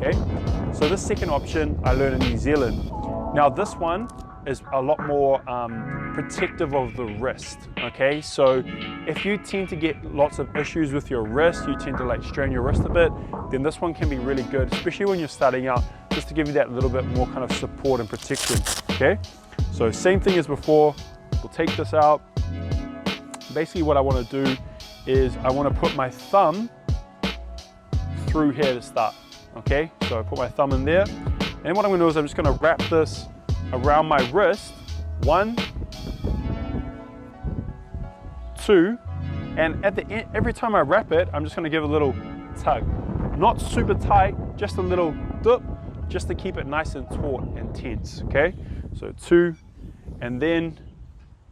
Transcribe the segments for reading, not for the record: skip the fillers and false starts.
okay? So this second option I learned in New Zealand. Now this one is a lot more protective of the wrist, okay? So if you tend to get lots of issues with your wrist, you tend to like strain your wrist a bit, then this one can be really good, especially when you're starting out, just to give you that little bit more kind of support and protection, okay? So same thing as before, we'll take this out. Basically what I want to do is I want to put my thumb through here to start, okay? So I put my thumb in there, and what I'm going to do is I'm just going to wrap this around my wrist, 1, 2, and at the end, every time I wrap it, I'm just going to give a little tug. Not super tight, just a little dip, just to keep it nice and taut and tense, okay? So 2, and then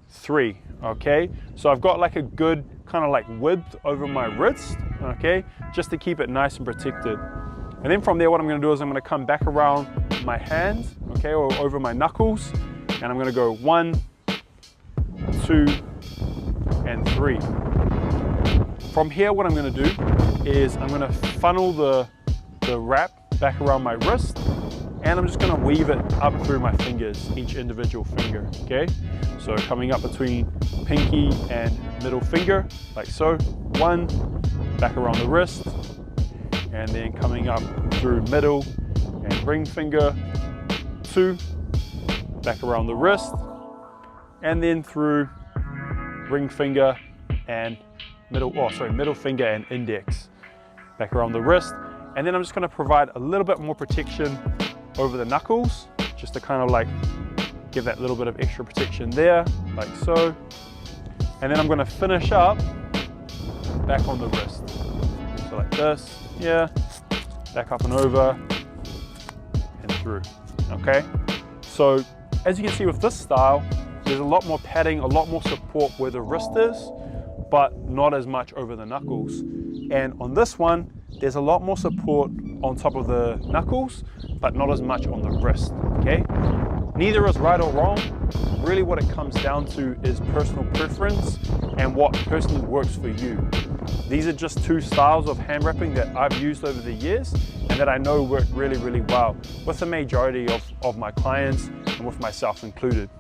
3, okay? So I've got like a good kind of like width over my wrist, okay? Just to keep it nice and protected. And then from there, what I'm gonna do is I'm gonna come back around my hands, okay, or over my knuckles, and I'm gonna go 1, 2, and 3. From here, what I'm gonna do is I'm gonna funnel the wrap back around my wrist, and I'm just gonna weave it up through my fingers, each individual finger, okay? So coming up between pinky and middle finger, like so. 1, back around the wrist, and then coming up through middle and ring finger. 2, back around the wrist, and then through ring finger and middle finger and index, back around the wrist. And then I'm just gonna provide a little bit more protection over the knuckles, just to kind of like give that little bit of extra protection there, like so. And then I'm gonna finish up back on the wrist. So like this, yeah, back up and over and through, okay? So as you can see with this style, there's a lot more padding, a lot more support where the wrist is, but not as much over the knuckles. And on this one, there's a lot more support on top of the knuckles, but not as much on the wrist, okay? Neither is right or wrong. Really what it comes down to is personal preference and what personally works for you. These are just 2 styles of hand wrapping that I've used over the years and that I know work really, really well with the majority of my clients and with myself included.